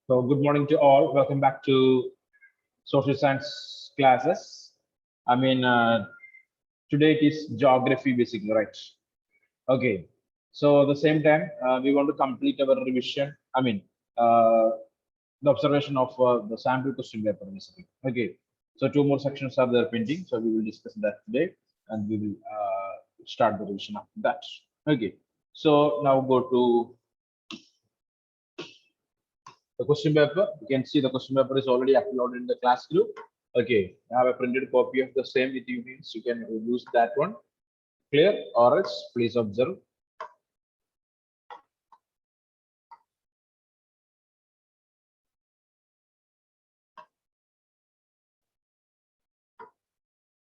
So good morning to all. Welcome back to social science classes. I mean, today it is geography basically, right? Okay. So at the same time, we want to complete our revision. The observation of the sample question paper basically. Okay. So two more sections are there pending. So we will discuss that today, and we will start the revision after that. Okay. So now go to the question paper. You can see the question paper is already uploaded in the class group. Okay, I have a printed copy of the same with you. Means you can use that one. Clear? Or else, please observe.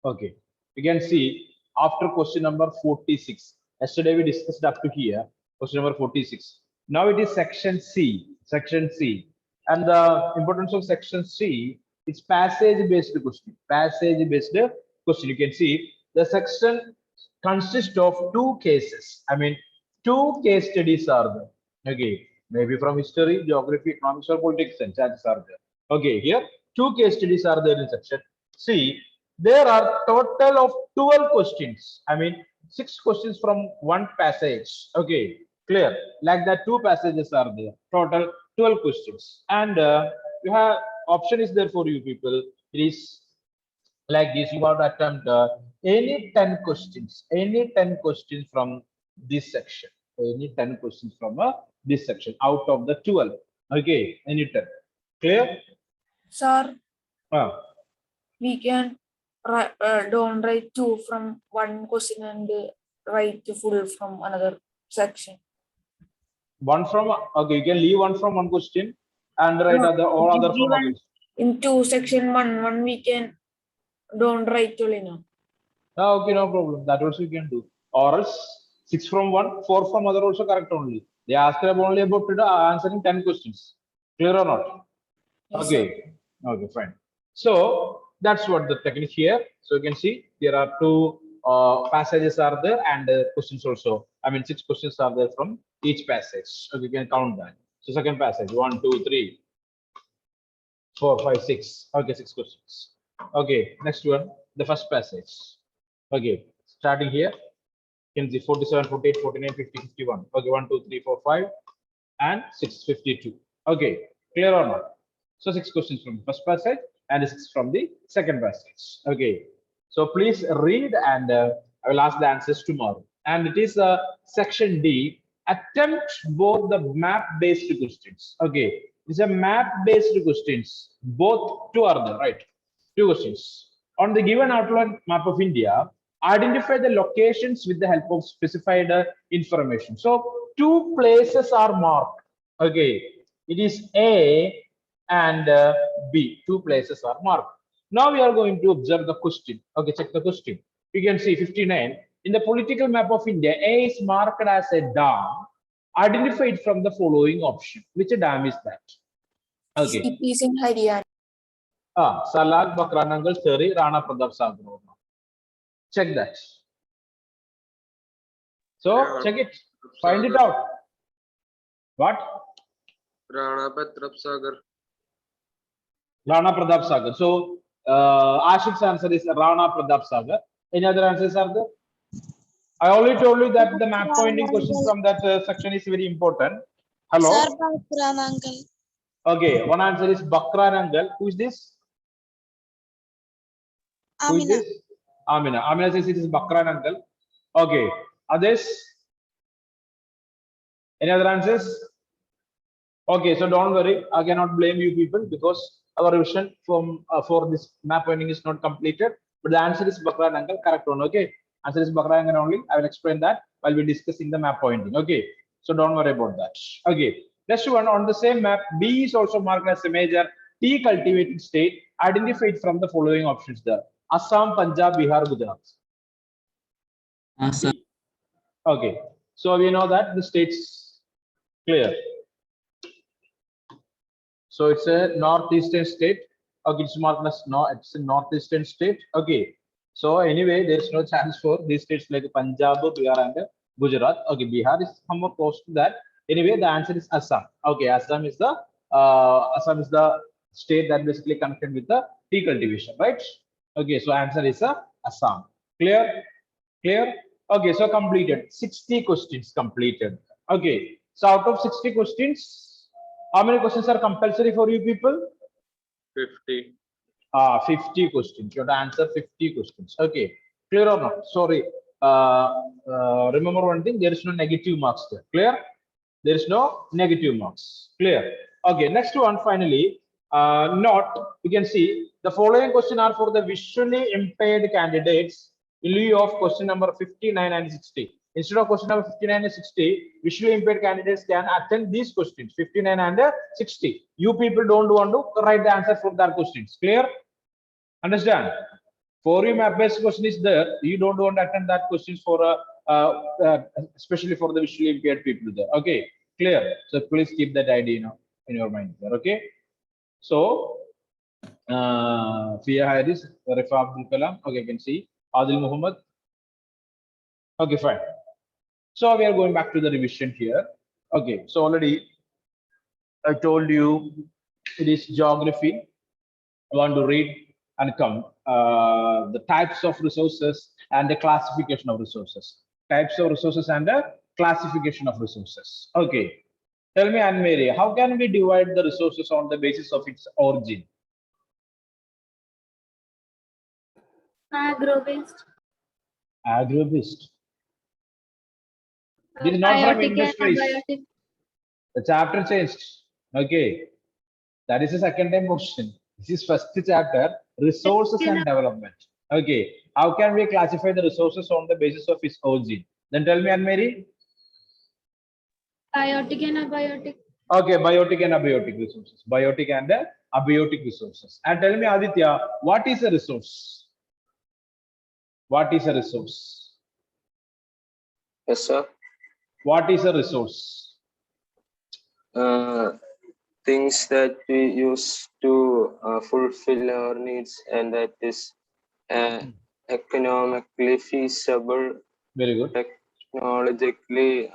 Okay, you can see after question number 46. Yesterday we discussed up to here. Question number 46. Now it is section C. Section C, and the importance of section C is passage-based question. Passage-based question. You can see the section consists of two cases. Two case studies are there. Okay, maybe from history, geography, economics, or politics and chances are there. Okay, here two case studies are there in section C. There are total of 12 questions. 6 questions from one passage. Okay, clear. Like that, two passages are there. Total 12 questions, and you have option is there for you people. It is like this. You have to attempt any 10 questions. Any 10 questions from this section. Any 10 questions from this section out of the 12. Okay, any 10. Clear? Sir, Uh, we can don't write two from one question and write full from another section. One from, okay, you can leave one from one question and write all other from a question. In two section one we can don't write only now. Okay, no problem. That also you can do. Or else 6 from one, 4 from other also correct only. They asked only about answering 10 questions. Clear or not? Yes, Okay. sir. Okay, fine. So that's what the technique here. So you can see there are two passages are there, and questions also. 6 questions are there from each passage. So you can count that. So second passage, 1, 2, 3, 4, 5, 6. Okay, 6 questions. Okay, next one, the first passage. Okay, starting here, you can see 47, 48, 49, 50, 51. Okay, 1, 2, 3, 4, 5, and 6, 52. Okay, clear or not? So 6 questions from the first passage and 6 from the second passage. Okay, so please read, and I will ask the answers tomorrow. And it is section D. Attempt both the map-based questions. Okay, it's a map-based questions. Both two are there, right? Two questions. On the given outline map of India, identify the locations with the help of specified information. So two places are marked. Okay, it is A and B. Two places are marked. Now we are going to observe the question. Okay, check the question. You can see 59. In the political map of India, A is marked as a dam. Identified from the following option. Which dam is that? Okay. It is in Haryana. Salak, Bakranangal, Seri, Rana Pratap Sagar. Check that. So check it. Find it out. What? Rana Pratap Sagar. Rana Pratap Sagar. So Ashik's answer is Rana Pratap Sagar. Any other answers are there? I already told you that the map pointing question from that section is very important. Hello. Sir, Bakranangal. Okay, one answer is Bakranangal. Who is this? Who is this? Amina. Amina says it is Bakranangal. Okay. Others? Any other answers? Okay, so don't worry. I cannot blame you people because our revision from for this map pointing is not completed. But the answer is Bakranangal, correct one. Okay, answer is Bakranangal only. I will explain that while we're discussing the map pointing. Okay, so don't worry about that. Okay, next one on the same map. B is also marked as a major tea cultivated state. Identified from the following options there: Assam, Punjab, Bihar, Gujarat. Assam. Okay, so we know that the states clear. So it's a northeastern state. Okay, it's marked as no, it's a northeastern state. Okay, so anyway, there's no chance for these states like Punjab, Bihar, and Gujarat. Okay, Bihar is somewhat close to that. Anyway, the answer is Assam. Okay, Assam is the Assam is the state that basically connected with the tea cultivation, right? Okay, so answer is Assam. Clear? Clear? Okay, so completed. 60 questions completed. Okay, so out of 60 questions, how many questions are compulsory for you people? 50. 50 questions. You have to answer 50 questions. Okay, clear or not? Sorry. Remember one thing, there is no negative marks there. Clear? There is no negative marks. Clear? Okay, next one finally. Note, you can see the following question are for the visually impaired candidates in lieu of question number 59 and 60. Instead of question number 59 and 60, visually impaired candidates can attend these questions 59 and 60. You people don't want to write the answer for that questions. Clear? Understand? For you, map-based question is there. You don't want to attend that questions for especially for the visually impaired people there. Okay, clear. So please keep that idea in your mind there. Okay. So Fia Harris, Rifa Abdul Kalam. Okay, you can see Adil Muhammad. Okay, fine. So we are going back to the revision here. Okay, so already I told you it is geography. I want to read and come the types of resources and the classification of resources. Types of resources and the classification of resources. Okay. Tell me, Anne Mary, how can we divide the resources on the basis of its origin? Agro-based. Agro-based. This is not from Biotic and industries. abiotic. The chapter changed. Okay. That is the second time question. This is first chapter, resources and development. Okay. How can we classify the resources on the basis of its origin? Then tell me, Anne Mary. Biotic and abiotic. Okay, biotic and abiotic resources. Biotic and abiotic resources. And tell me, Aditya, what is a resource? What is a resource? Yes, sir. What is a resource? Things that we use to fulfill our needs, and that is economically feasible, Very good. technologically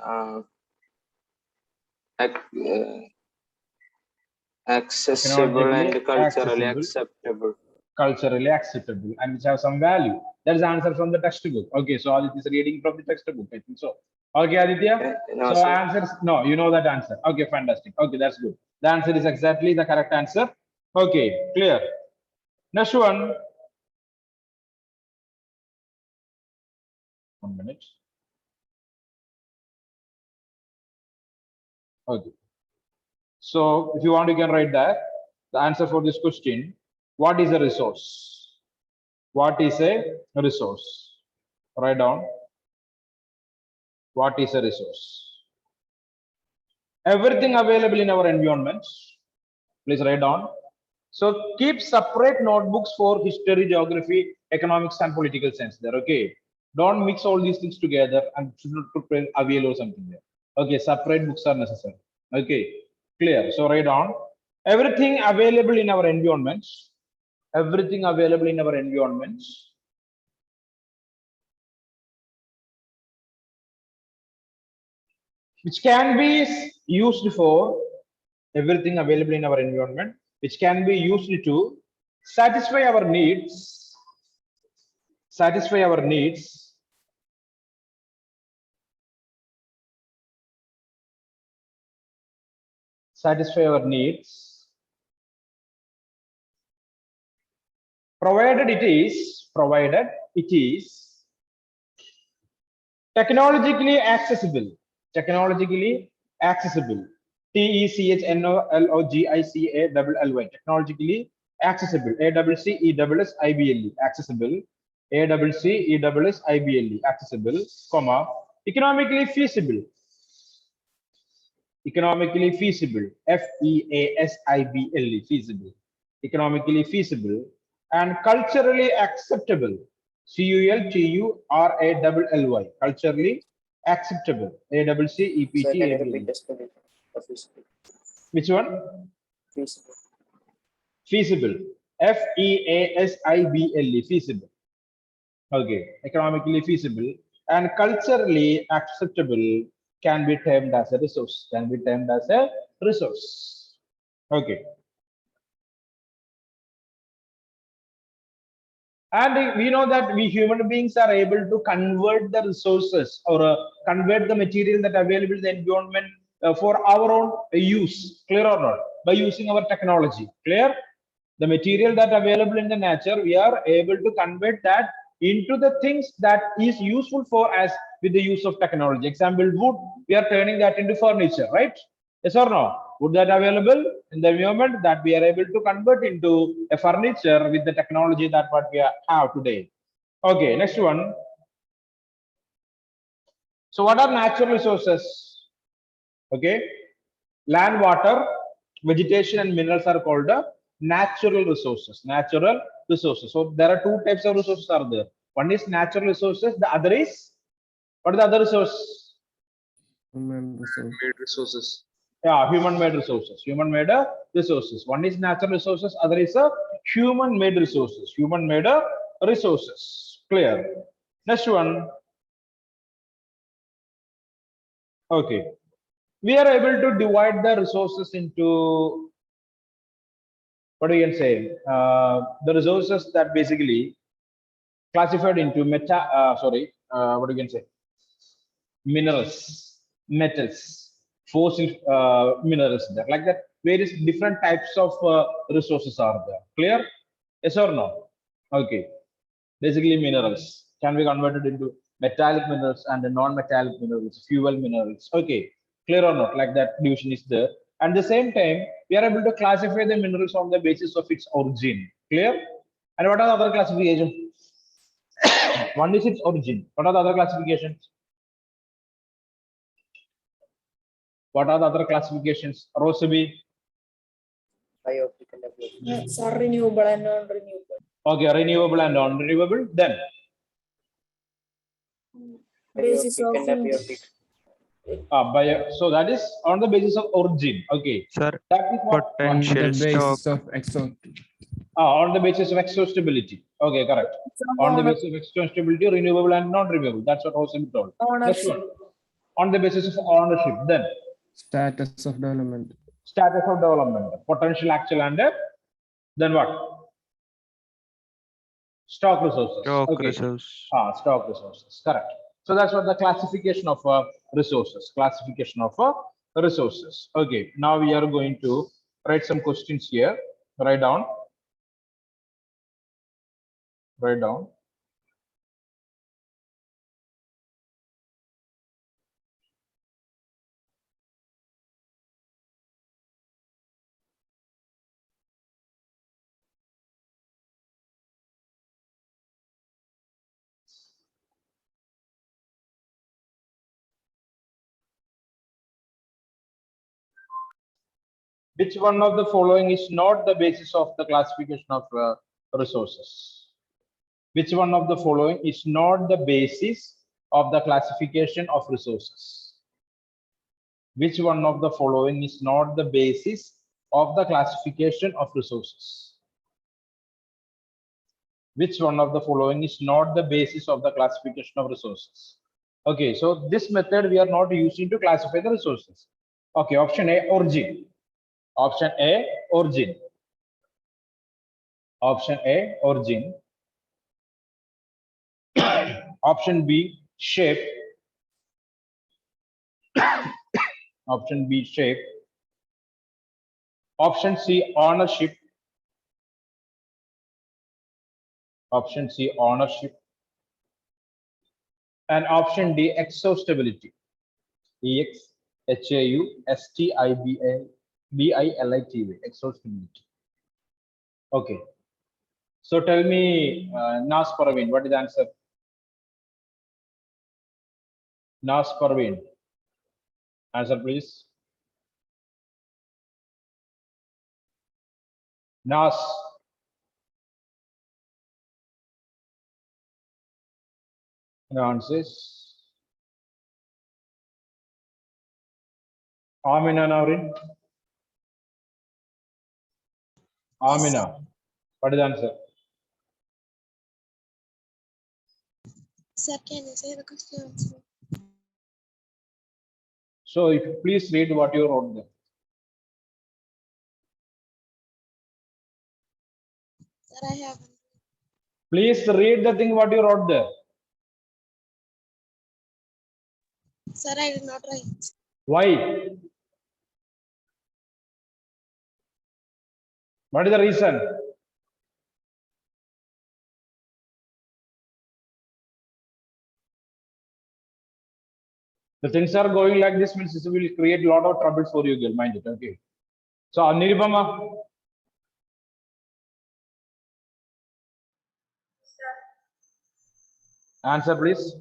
accessible, and culturally acceptable. Culturally acceptable, and which have some value. That's the answer from the textbook. Okay, so Aditya is reading from the textbook. I think so. Okay, Aditya. No, so sir. answers, no, you know that answer. Okay, fantastic. Okay, that's good. The answer is exactly the correct answer. Okay, clear. Next one. 1 minute. Okay. So if you want, you can write that. The answer for this question: what is a resource? What is a resource? Write down. What is a resource? Everything available in our environment. Please write down. So keep separate notebooks for history, geography, economics, and political science there. Okay. Don't mix all these things together and should not prepare avail or something there. Okay, separate books are necessary. Okay, clear. So write down everything available in our environment. Everything available in our environment. Which can be used for everything available in our environment, which can be used to satisfy our needs, satisfy our needs, satisfy our needs, provided it is technologically accessible, technologically accessible. TECHNOLOGICALLY, technologically accessible. ACCESSIBLE, accessible. ACCESSIBLE, accessible, comma, economically feasible. Economically feasible. FEASIBLE, feasible. Economically feasible and culturally acceptable. CULTURALLY, culturally acceptable. ACCEPT. Which one? Feasible. FEASIBLE, feasible. Okay, economically feasible and culturally acceptable can be termed as a resource. Can be termed as a resource. Okay. And we know that we human beings are able to convert the resources or convert the material that available in the environment for our own use. Clear or not? By using our technology. Clear? The material that available in the nature, we are able to convert that into the things that is useful for us with the use of technology. Example, wood, we are turning that into furniture, right? Yes or no? Wood that available in the environment that we are able to convert into a furniture with the technology that what we have today. Okay, next one. So what are natural resources? Okay, land, water, vegetation, and minerals are called natural resources. Natural resources. So there are two types of resources are there. One is natural resources. The other is, what is the other resource? Human resource. Made resources. Yeah, human-made resources. Human-made resources. One is natural resources. Other is human-made resources. Human-made resources. Clear. Next one. Okay. We are able to divide the resources into, what we can say, the resources that basically classified into what you can say, minerals, metals, fossil minerals there, like that. Various different types of resources are there. Clear? Yes or no? Okay. Basically, minerals can be converted into metallic minerals and non-metallic minerals, fuel minerals. Okay. Clear or not? Like that division is there. At the same time, we are able to classify the minerals on the basis of its origin. Clear? And what are the other classifications? One is its origin. What are the other classifications? What are the other classifications? Rosabi. Are renewable and non-renewable. Okay, renewable and non-renewable. Then Basis of so that is on the basis of origin. Okay, Sir, that is what On the potential stock. basis of exhaust. on the basis of exhaustibility. Okay, correct. On the basis of exhaustibility, renewable and non-renewable. That's what Rosabi told. Next ownership. one. On the basis of ownership. Then Status of development. status of development, potential, actual, and then what? Stock resources. Stock Okay. resource. Stock resources. Correct. So that's what the classification of resources. Classification of resources. Okay. Now we are going to write some questions here. Write down. Write down. Which one of the following is not the basis of the classification of resources? Which one of the following is not the basis of the classification of resources? Which one of the following is not the basis of the classification of resources? Which one of the following is not the basis of the classification of resources? Okay, so this method we are not using to classify the resources. Okay, option A, origin. Option A, origin. Option A, origin. Option B, shape. Option B, shape. Option C, ownership. Option C, ownership. And option D, exhaustibility. EXHAUSTIBILITY, exhaustibility. Okay. So tell me, Nas Parveen, what is the answer? Nas Parveen. Answer, please. Nas. No answers. Amina Naurin. Amina. What is the answer? Sir, can you say the question? So if you please read what you wrote there. Sir, I haven't. Please read the thing what you wrote there. Sir, I did not write. Why? What is the reason? The things are going like this means it will create a lot of troubles for you, girl. Mind it. Okay. So, Nirupama. Answer, please.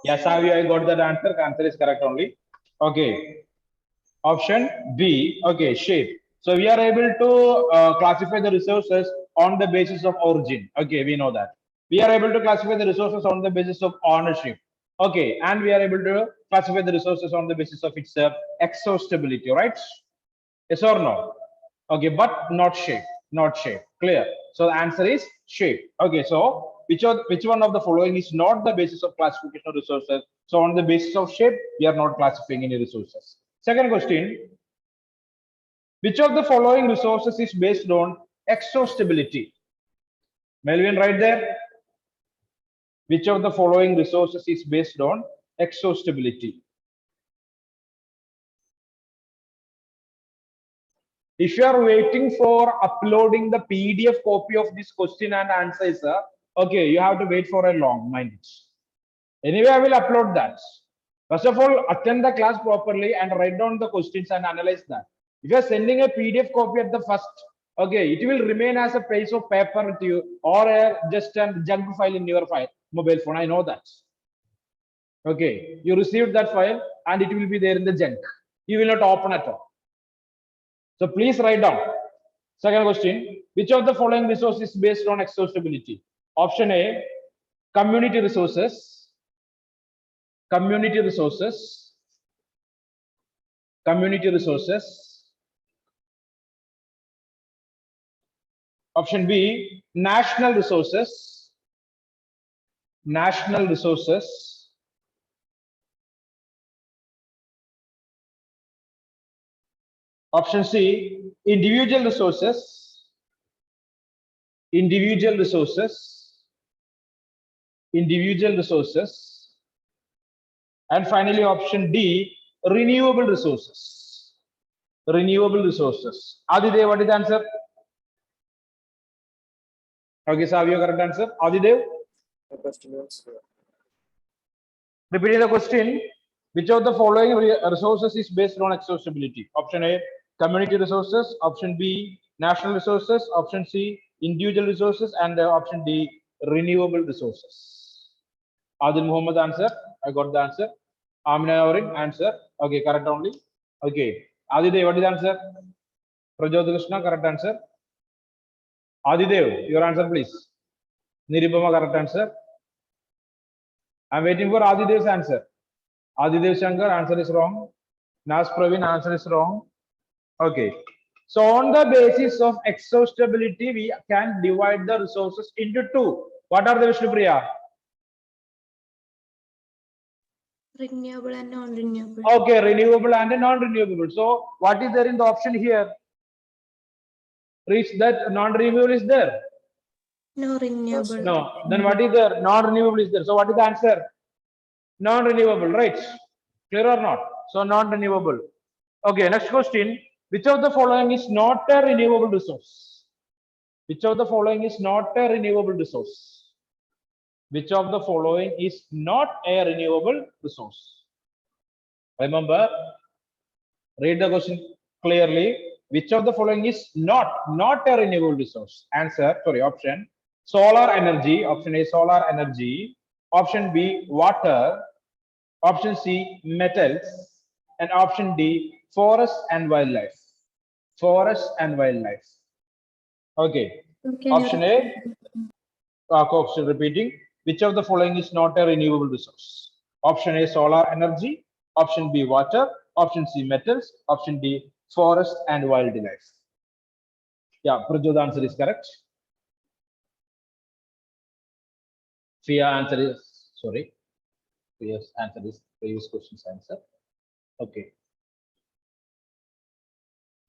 Yes, I got that answer. Answer is correct only. Okay. Option B. Okay, shape. So we are able to classify the resources on the basis of origin. Okay, we know that. We are able to classify the resources on the basis of ownership. Okay, and we are able to classify the resources on the basis of its exhaustibility, right? Yes or no? Okay, but not shape, not shape. Clear. So the answer is shape. Okay, so which one of the following is not the basis of classification of resources? So on the basis of shape, we are not classifying any resources. Second question, which of the following resources is based on exhaustibility? Melvin, right there. Which of the following resources is based on exhaustibility? If you are waiting for uploading the PDF copy of this question and answer, sir, okay, you have to wait for a long mind. Anyway, I will upload that. First of all, attend the class properly and write down the questions and analyze that. If you are sending a PDF copy at the first, okay, it will remain as a piece of paper with you or just a junk file in your mobile phone. I know that. Okay, you received that file and it will be there in the junk. You will not open at all. So please write down. Second question, which of the following resources is based on exhaustibility? Option A, community resources, community resources, community resources. Option B, national resources, national resources. Option C, individual resources, individual resources, individual resources. And finally, option D, renewable resources, renewable resources. Adidev, what is the answer? Okay, so have your correct answer? Adidev? Repeating the question, which of the following resources is based on exhaustibility? Option A, community resources. Option B, national resources. Option C, individual resources. And option D, renewable resources. Adil Muhammad answer. I got the answer. Amina Aurin answer. Okay, correct only. Okay. Adidev, what is the answer? Prajodh Krishna, correct answer. Adidev, your answer, please. Nirupama, correct answer. I'm waiting for Adidev's answer. Adidev Shankar, answer is wrong. Nas Praveen, answer is wrong. Okay. So on the basis of exhaustibility, we can divide the resources into two. What are the Vishnupriya? Renewable and non-renewable. Okay, renewable and non-renewable. So what is there in the option here? Reach that non-renewable is there. No renewable. No. Then what is there? Non-renewable is there. So what is the answer? Non-renewable, right? Clear or not? So non-renewable. Okay, next question. Which of the following is not a renewable resource? Which of the following is not a renewable resource? Which of the following is not a renewable resource? Remember, read the question clearly. Which of the following is not a renewable resource? Answer, sorry, option. Solar energy, option A, solar energy. Option B, water. Option C, metals. And option D, forest and wildlife. Forest and wildlife. Okay. Option A, option repeating. Which of the following is not a renewable resource? Option A, solar energy. Option B, water. Option C, metals. Option D, forest and wildlife. Yeah, Prajodh answer is correct. Fia answer is, sorry. Fia's answer is previous question's answer. Okay.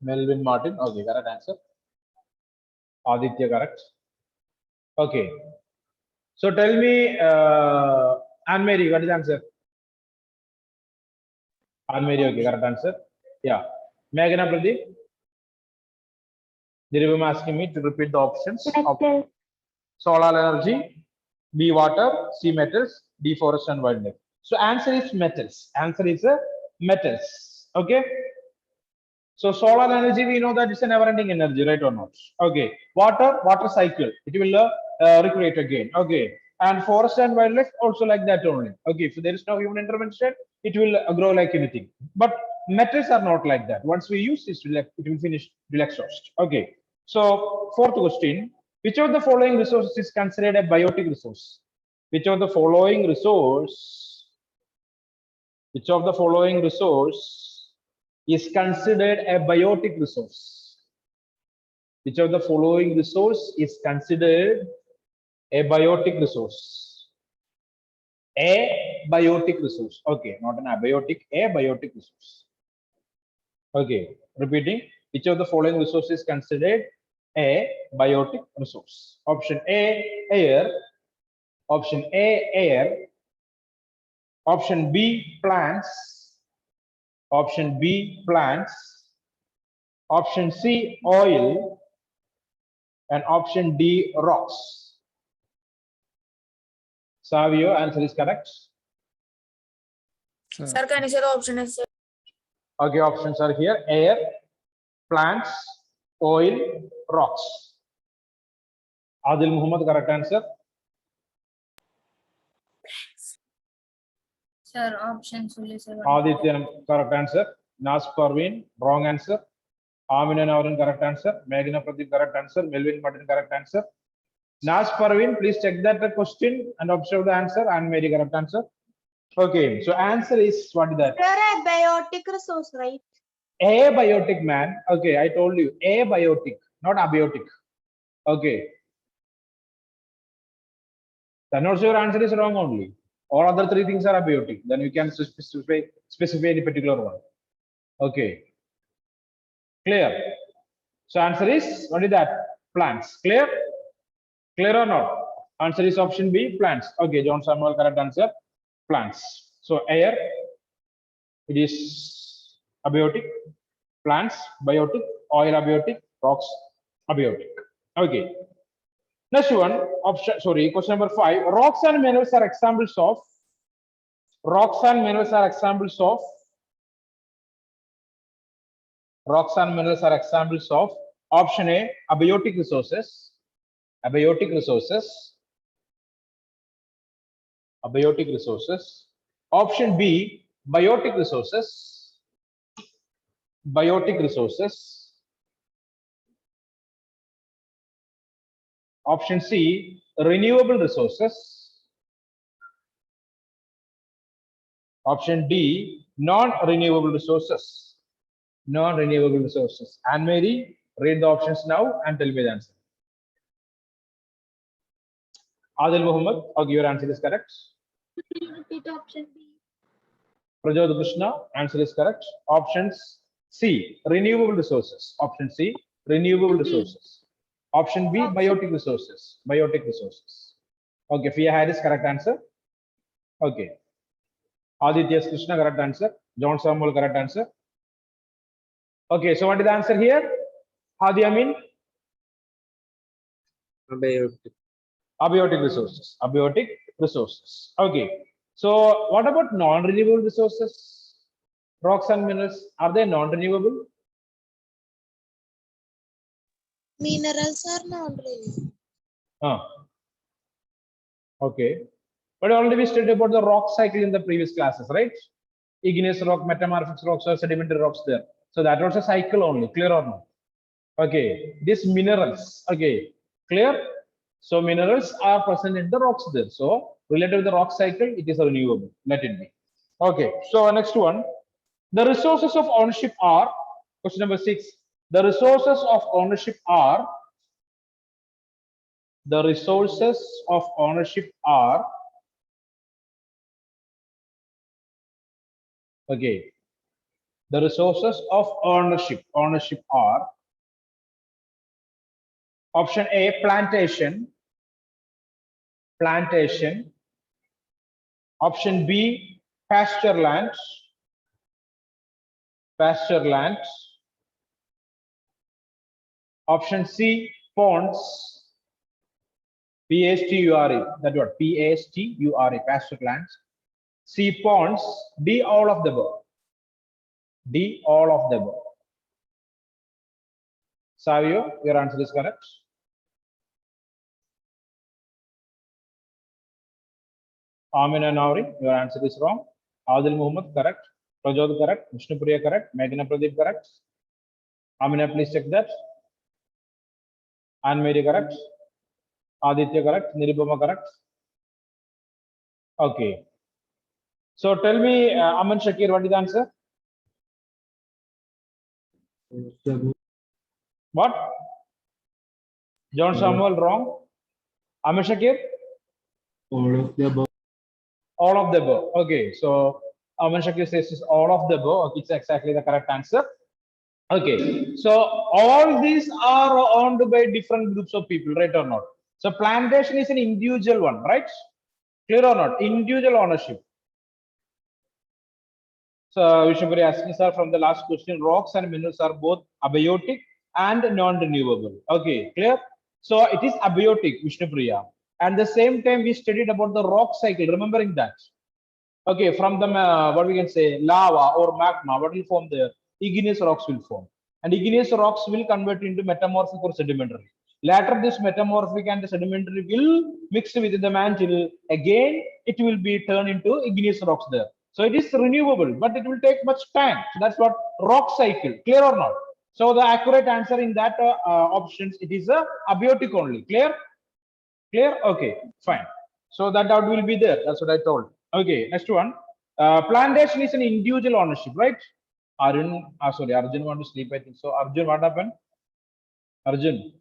Melvin Martin, okay, correct answer. Aditya, correct. Okay. So tell me, Anne Mary, what is the answer? Anne Mary, okay, correct answer. Yeah. Meghana Pradeep. Diribam asking me to repeat the options. Solar energy, B water, C metals, D forest and wildlife. So answer is metals. Answer is metals. Okay. So solar energy, we know that it's a never-ending energy, right or not? Okay. Water cycle, it will recreate again. Okay. And forest and wildlife also like that only. Okay. If there is no human intervention, it will grow like anything. But metals are not like that. Once we use this, it will finish, will exhaust. Okay. So fourth question: which of the following resources is considered a biotic resource? Which of the following resource? Which of the following resource is considered a biotic resource? Which of the following resource is considered a biotic resource? A biotic resource. Okay, not an abiotic, a biotic resource. Okay, repeating. Which of the following resources is considered a biotic resource? Option A, air. Option A, air. Option B, plants. Option B, plants. Option C, oil. And option D, rocks. Savio, answer is correct. Sir, can you say the option is Okay, options are here: air, plants, oil, rocks. Adil Muhammad, correct answer. Sir, options only, sir. Aditya, correct answer. Nas Parveen, wrong answer. Amina Navaran, correct answer. Meghana Pradeep, correct answer. Melvin Martin, correct answer. Nas Parveen, please check that question and observe the answer. And Mary, correct answer. Okay, so answer is what is that? They're a biotic resource, right? Abiotic, man. Okay, I told you abiotic, not abiotic. Okay. Then also your answer is wrong only. All other three things are abiotic. Then you can specify any particular one. Okay. Clear. So answer is what is that? Plants. Clear? Clear or not? Answer is option B, plants. Okay, John Samuel, correct answer. Plants. So air, it is abiotic. Plants, biotic. Oil, abiotic. Rocks, abiotic. Okay. Next one, option, sorry, question number 5. Rocks and minerals are examples of. Rocks and minerals are examples of. Rocks and minerals are examples of. Option A, abiotic resources. Abiotic resources. Abiotic resources. Option B, biotic resources. Biotic resources. Option C, renewable resources. Option D, non-renewable resources. Non-renewable resources. Anne Mary, read the options now and tell me the answer. Adil Muhammad, okay, your answer is correct. Repeat option B. Prajot Krishna, answer is correct. Options C, renewable resources. Option C, renewable resources. Option B, biotic resources. Biotic resources. Okay, Fia Harris, correct answer. Okay. Aditya Krishna, correct answer. John Samuel, correct answer. Okay, so what is the answer here? Hadi Amin? Abiotic. Abiotic resources. Abiotic resources. Okay. So what about non-renewable resources? Rocks and minerals, are they non-renewable? Minerals are non-renewable. Okay. But already we studied about the rock cycle in the previous classes, right? Igneous rock, metamorphic rocks, or sedimentary rocks there. So that was a cycle only, clear or not? Okay. These minerals, okay, clear? So minerals are present in the rocks there. So related to the rock cycle, it is a renewable. Let it be. Okay. So next one, the resources of ownership are, question number 6. The resources of ownership are, the resources of ownership are, okay, the resources of ownership are Option A, plantation. Plantation. Option B, pasture land. Pasture land. Option C, ponds. P-A-S-T-U-R-E. That's what P-A-S-T-U-R-E, pasture lands. C, ponds. D, all of the above. D, all of the above. Savio, your answer is correct. Amina Nauri, your answer is wrong. Adil Muhammad, correct. Prajod, correct. Vishnupriya, correct. Meghna Pradeep, correct. Amina, please check that. Anne Mary, correct. Aditya, correct. Nirupama, correct. Okay. So tell me, Aman Shakir, what is the answer? What? John Samuel, wrong. Aman Shakir? All of the above. All of the above. Okay. So Aman Shakir says it's all of the above. Okay, it's exactly the correct answer. Okay. So all these are owned by different groups of people, right or not? So plantation is an individual one, right? Clear or not? Individual ownership. So Vishnupriya asking, sir, from the last question, rocks and minerals are both abiotic and non-renewable. Okay, clear? So it is abiotic, Vishnupriya. And the same time we studied about the rock cycle, remembering that. Okay, from the what we can say, lava or magma, what will form there? Igneous rocks will form. And igneous rocks will convert into metamorphic or sedimentary. Later, this metamorphic and the sedimentary will mix with the mantle. Again, it will be turned into igneous rocks there. So it is renewable, but it will take much time. So that's what rock cycle. Clear or not? So the accurate answer in that options, it is a abiotic only. Clear? Clear? Okay, fine. So that doubt will be there. That's what I told. Okay, next one. Plantation is an individual ownership, right? Arjun, sorry, Arjun want to sleep, I think. So Arjun, what happened? Arjun.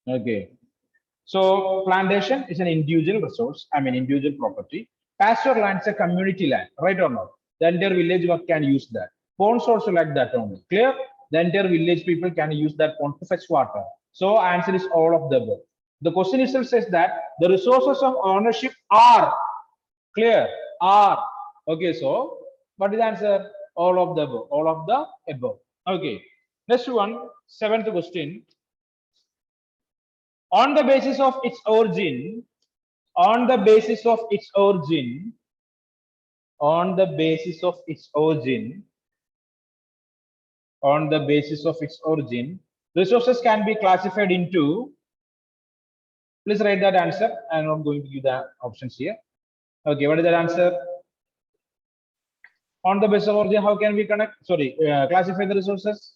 Okay. So plantation is an individual resource, I mean individual property. Pasture land is a community land, right or not? The entire village can use that. Ponds also like that only. Clear? The entire village people can use that pond to fetch water. So answer is all of the above. The question itself says that the resources of ownership are clear. Are okay. So what is the answer? All of the above. All of the above. Okay. Next one, seventh question. On the basis of its origin, on the basis of its origin, on the basis of its origin, on the basis of its origin, resources can be classified into, please write that answer. I'm not going to give the options here. Okay, what is that answer? On the basis of origin, how can we classify the resources?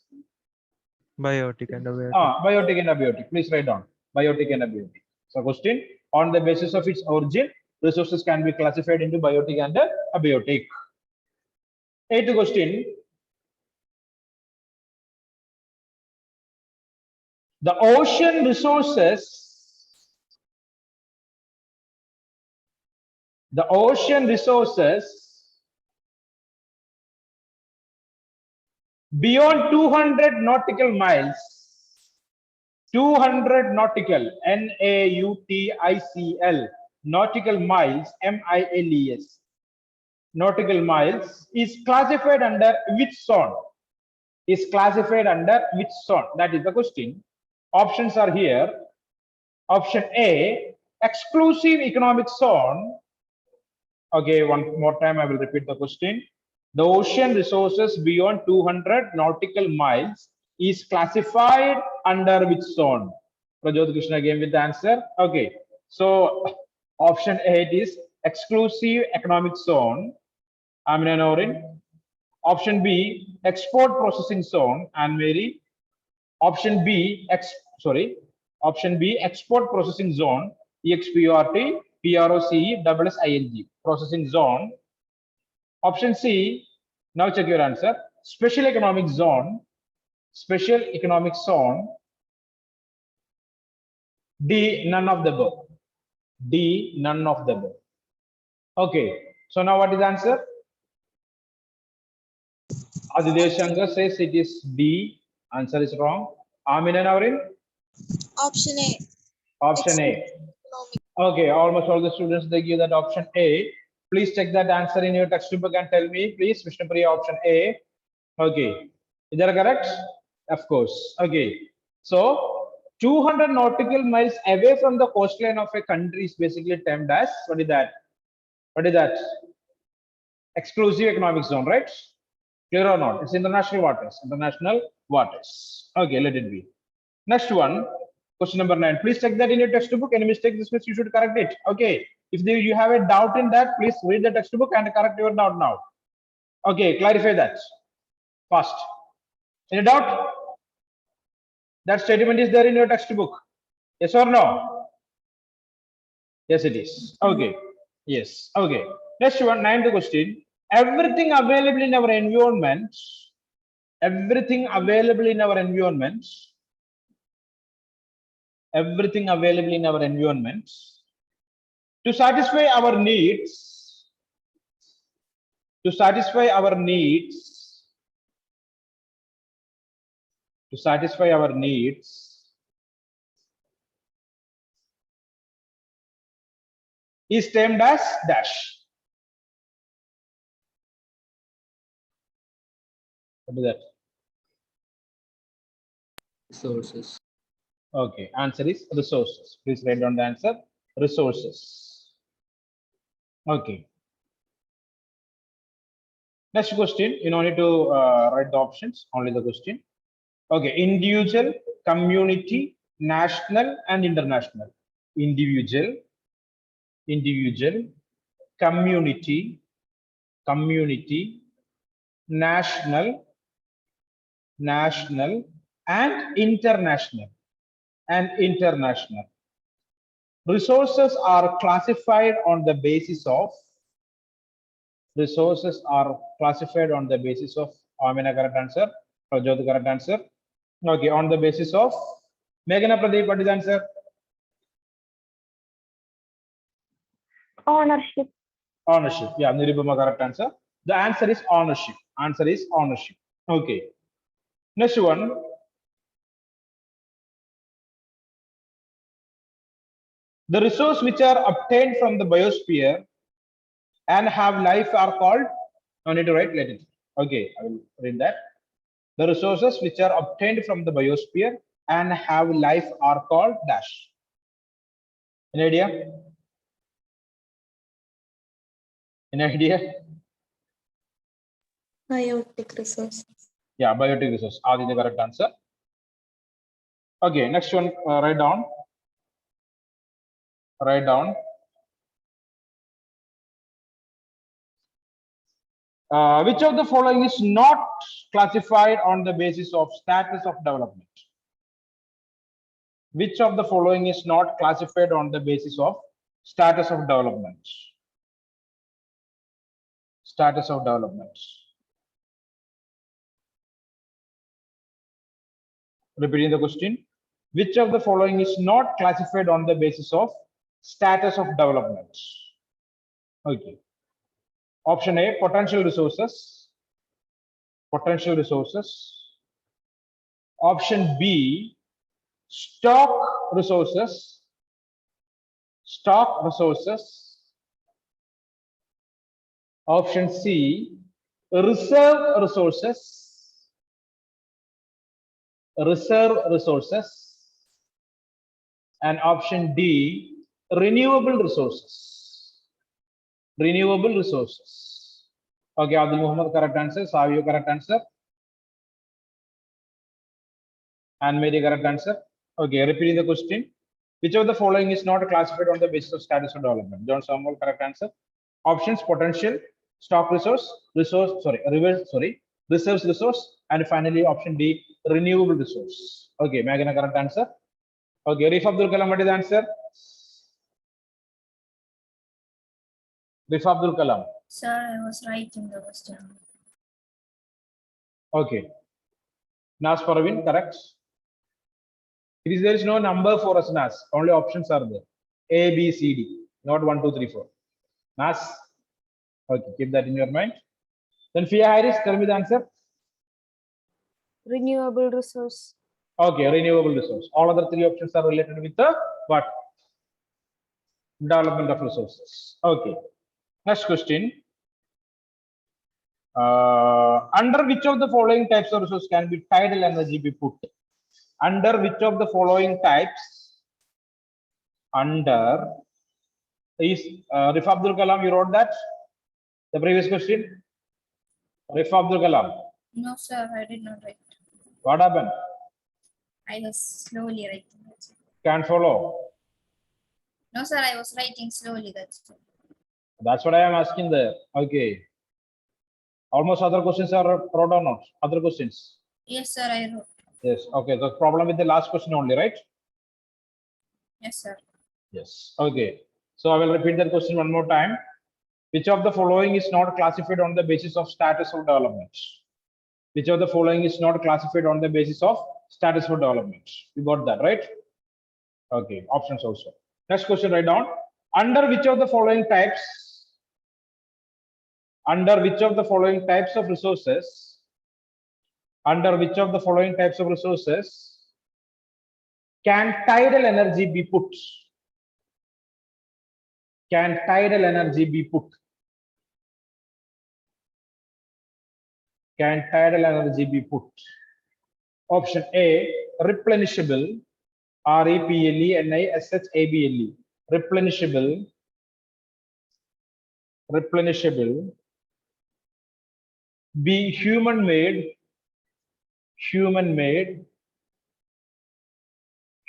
Biotic and abiotic. Biotic and abiotic. Please write down biotic and abiotic. So question, on the basis of its origin, resources can be classified into biotic and abiotic. Eighth question. The ocean resources beyond 200 nautical miles, 200 nautical, N-A-U-T-I-C-L, nautical miles, M-I-L-E-S, nautical miles, is classified under which zone? Is classified under which zone? That is the question. Options are here. Option A, exclusive economic zone. Okay, one more time I will repeat the question. The ocean resources beyond 200 nautical miles is classified under which zone? Prajot Krishna again with the answer. Okay, so option A is exclusive economic zone. Amina Norin. Option B, export processing zone. Anne Mary. Option B, option B, export processing zone. EXPORT, PROCE, processing zone. Option C, now check your answer. Special economic zone. Special economic zone. D, none of the above. D, none of the above. Okay, so now what is the answer? Adidev Shankar says it is D. Answer is wrong. Amina Navrin? Option A. Option A. Economic. Okay, almost all the students, they give that option A. Please check that answer in your textbook and tell me, please, Vishnupriya, option A. Okay, is that correct? Of course. Okay, so 200 nautical miles away from the coastline of a country is basically termed as, what is that? What is that? Exclusive economic zone, right? Clear or not? It's international waters. International waters. Okay, let it be. Next one, question number 9. Please check that in your textbook. Any mistake, this means you should correct it. Okay. If you have a doubt in that, please read the textbook and correct your doubt now. Okay, clarify that fast. Any doubt? That statement is there in your textbook. Yes or no? Yes, it is. Okay. Yes. Okay. Next one, 9th question. Everything available in our environment, everything available in our environment, everything available in our environment to satisfy our needs, to satisfy our needs, to satisfy our needs is termed as dash. What is that? Resources. Okay, answer is resources. Please write down the answer. Resources. Okay. Next question. You don't need to write the options, only the question. Okay, individual, community, national, and international. Individual, individual, community, community, national, national, and international. And international. Resources are classified on the basis of, resources are classified on the basis of, Amina correct answer, Prajot correct answer. Okay, on the basis of, Meghana Pradeep, what is the answer? Ownership. Ownership. Yeah, Nirupama correct answer. The answer is ownership. Answer is ownership. Okay. Next one. The resources which are obtained from the biosphere and have life are called, no need to write, let it. Okay, I will read that. The resources which are obtained from the biosphere and have life are called dash. Any idea? Any idea? Biotic resources. Yeah, biotic resource. Adi the correct answer. Okay, next one, write down. Write down. Which of the following is not classified on the basis of status of development? Which of the following is not classified on the basis of status of development? Status of development. Repeating the question. Which of the following is not classified on the basis of status of development? Okay. Option A, potential resources. Potential resources. Option B, stock resources. Stock resources. Option C, reserve resources. Reserve resources. And option D, renewable resources. Renewable resources. Okay, Abdul Muhammad correct answer. Savio correct answer. And Mary correct answer. Okay, repeating the question. Which of the following is not classified on the basis of status of development? John Samuel correct answer. Options: potential, stock resource, reserves resource, and finally option D, renewable resource. Okay, Meghana correct answer. Okay, Arif Abdul Kalam, what is the answer? Arif Abdul Kalam. Sir, I was writing the question. Okay. Nas Parvin, correct. There is no number for us, Nas. Only options are there. A, B, C, D. Not 1, 2, 3, 4. Nas. Okay, keep that in your mind. Then Fia Harris, tell me the answer. Renewable resource. Okay, renewable resource. All other three options are related with the what? Development of resources. Okay. Next question. Under which of the following types of resource can be tidal energy be put? Under which of the following types? Under is Rif Abdul Kalam, you wrote that? The previous question? Rif Abdul Kalam. No, sir, I did not write. What happened? I was slowly writing. That's it. Can't follow. No, sir, I was writing slowly. That's it. That's what I am asking there. Okay. Almost other questions are wrote or not? Other questions? Yes, sir, I wrote. Yes. Okay. The problem with the last question only, right? Yes, sir. Yes. Okay. So I will repeat that question one more time. Which of the following is not classified on the basis of status of development? Which of the following is not classified on the basis of status for development? You got that, right? Okay. Options also. Next question, write down. Under which of the following types? Under which of the following types of resources? Under which of the following types of resources can tidal energy be put? Can tidal energy be put? Can tidal energy be put? Option A, replenishable, replenishable, replenishable, replenishable. B, human-made, human-made,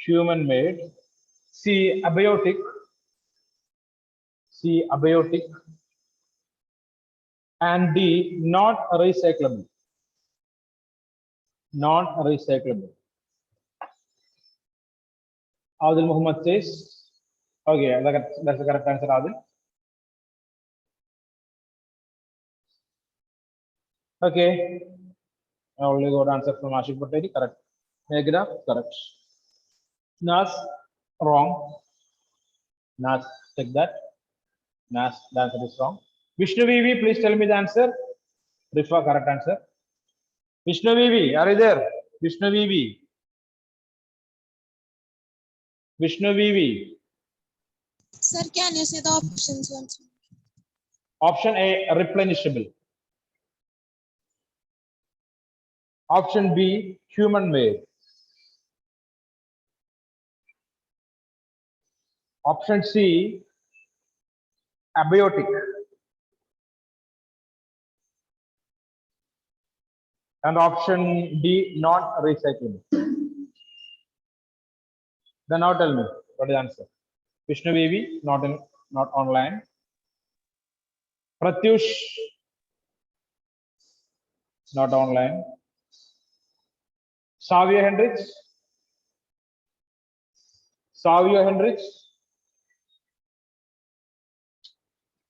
human-made. C, abiotic, C, abiotic. And D, not recyclable. Not recyclable. Adil Muhammad says, okay, that's the correct answer, Adil. Okay, I only got answer from Ashik Pateri, correct. Meghna, correct. Nas, wrong. Nas, take that. Nas, the answer is wrong. Vishnu Vivi, please tell me the answer. Rifa, correct answer. Vishnu Vivi, are you there? Vishnu Vivi. Vishnu Vivi. Sir, can you say the options once more? Option A, replenishable. Option B, human-made. Option C, abiotic. And option D, not recyclable. Then now tell me what is the answer. Vishnu Vivi, not online. Pratyush, not online. Savio Hendricks. Savio Hendricks.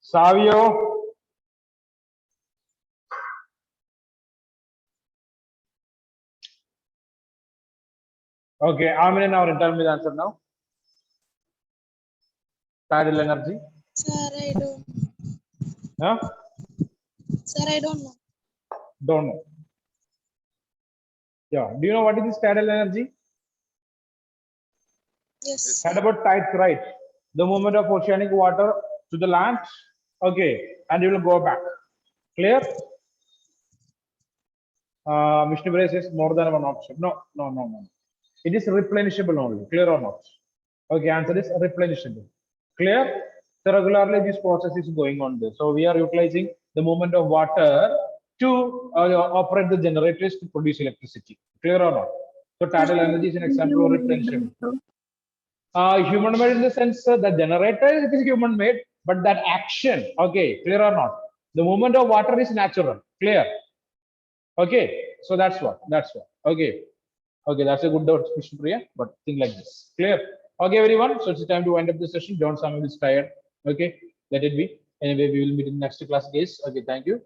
Savio. Okay, Amin now tell me the answer now. Tidal energy. Sir, I don't. Huh? Sir, I don't know. Don't know. Yeah. Do you know what is this tidal energy? Yes. Had about tides, right? The movement of oceanic water to the land. Okay, and you will go back. Clear? Vishnu Bray says more than one option. No. It is replenishable only. Clear or not? Okay, answer is replenishable. Clear? So regularly this process is going on there. So we are utilizing the movement of water to operate the generators to produce electricity. Clear or not? So tidal energy is an example of replenishable. Human made in the sense the generator is human made, but that action, okay, clear or not? The movement of water is natural. Clear? Okay, so that's what. Okay, that's a good discussion, Priya, but think like this. Clear? Okay, everyone. So it's time to wind up the session. John Samuel is tired. Okay, let it be. Anyway, we will meet in the next class, guys. Okay, thank you.